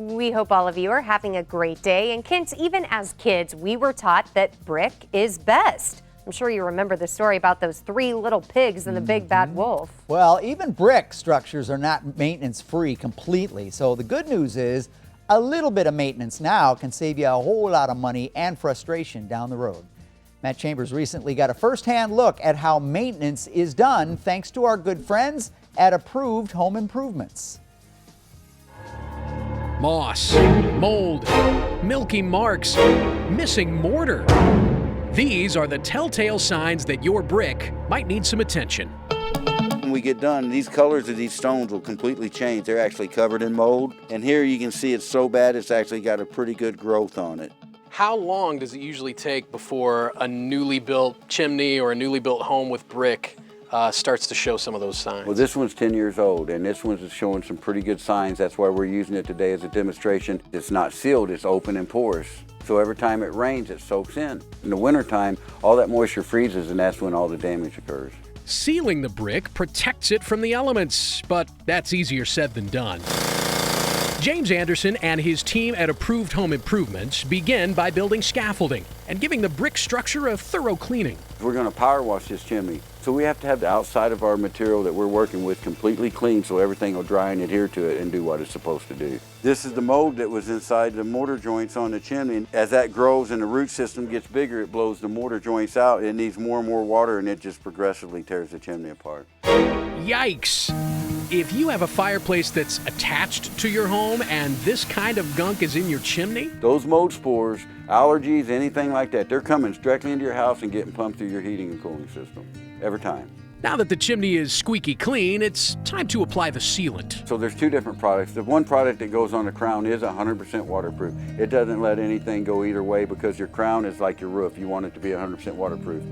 We hope all of you are having a great day. And kids, even as kids, we were taught that brick is best. I'm sure you remember the story about those 3 little pigs and the big bad wolf. Well, even brick structures are not maintenance free completely. So the good news is a little bit of maintenance now can save you a whole lot of money and frustration down the road. Matt Chambers recently got a first-hand look at how maintenance is done thanks to our good friends at Approved Home Improvements. Moss, mold, milky marks, missing mortar. These are the telltale signs that your brick might need some attention. When we get done, these colors of these stones will completely change. They're actually covered in mold. And here you can see it's so bad it's actually got a pretty good growth on it. How long does it usually take before a newly built chimney or a newly built home with brick starts to show some of those signs? Well, this one's 10 years old, and this one's showing some pretty good signs. That's why we're using it today as a demonstration. It's not sealed, it's open and porous. So every time it rains, it soaks in. In the wintertime, all that moisture freezes, and that's when all the damage occurs. Sealing the brick protects it from the elements, but that's easier said than done. James Anderson and his team at Approved Home Improvements begin by building scaffolding and giving the brick structure a thorough cleaning. We're going to power wash this chimney, so we have to have the outside of our material that we're working with completely clean so everything will dry and adhere to it and do what it's supposed to do. This is the mold that was inside the mortar joints on the chimney. As that grows and the root system gets bigger, it blows the mortar joints out. It needs more and more water, and it just progressively tears the chimney apart. Yikes! If you have a fireplace that's attached to your home and this kind of gunk is in your chimney, those mold spores, allergies, anything like that, they're coming directly into your house and getting pumped through your heating and cooling system every time. now that the chimney is squeaky clean, it's time to apply the sealant. So there's two different products. The one product that goes on the crown is 100% waterproof. It doesn't let anything go either way because your crown is like your roof. You want it to be 100% waterproof.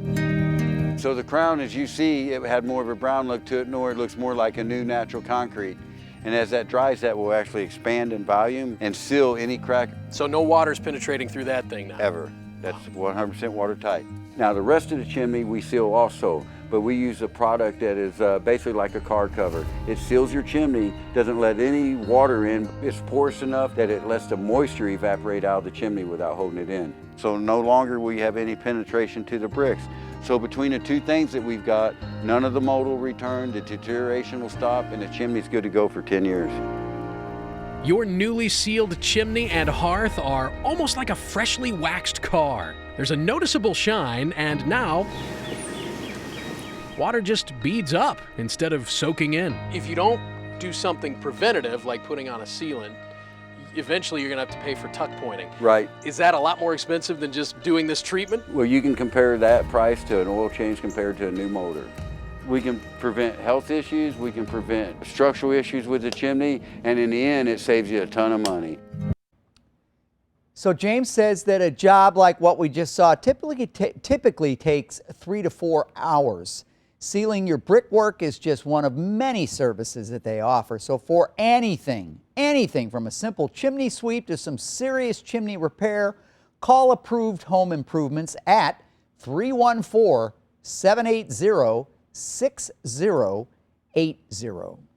So the crown, as you see, it had more of a brown look to it, nor it looks more like a new natural concrete. And as that dries, that will actually expand in volume and seal any crack. So no water's penetrating through that thing now? Ever. That's 100% watertight. Now the rest of the chimney we seal also, but we use a product that is basically like a car cover. It seals your chimney, doesn't let any water in. It's porous enough that it lets the moisture evaporate out of the chimney without holding it in. So no longer will you have any penetration to the bricks. So between the two things that we've got, none of the mold will return, the deterioration will stop, and the chimney's good to go for 10 years. Your newly sealed chimney and hearth are almost like a freshly waxed car. There's a noticeable shine, and now water just beads up instead of soaking in. If you don't do something preventative, like putting on a sealant, eventually you're gonna have to pay for tuck pointing. Right. Is that a lot more expensive than just doing this treatment? Well, you can compare that price to an oil change compared to a new motor. We can prevent health issues, we can prevent structural issues with the chimney, and in the end, it saves you a ton of money. So James says that a job like what we just saw typically takes 3 to 4 hours. Sealing your brickwork is just one of many services that they offer. So for anything from a simple chimney sweep to some serious chimney repair, call Approved Home Improvements at 314-780-6080.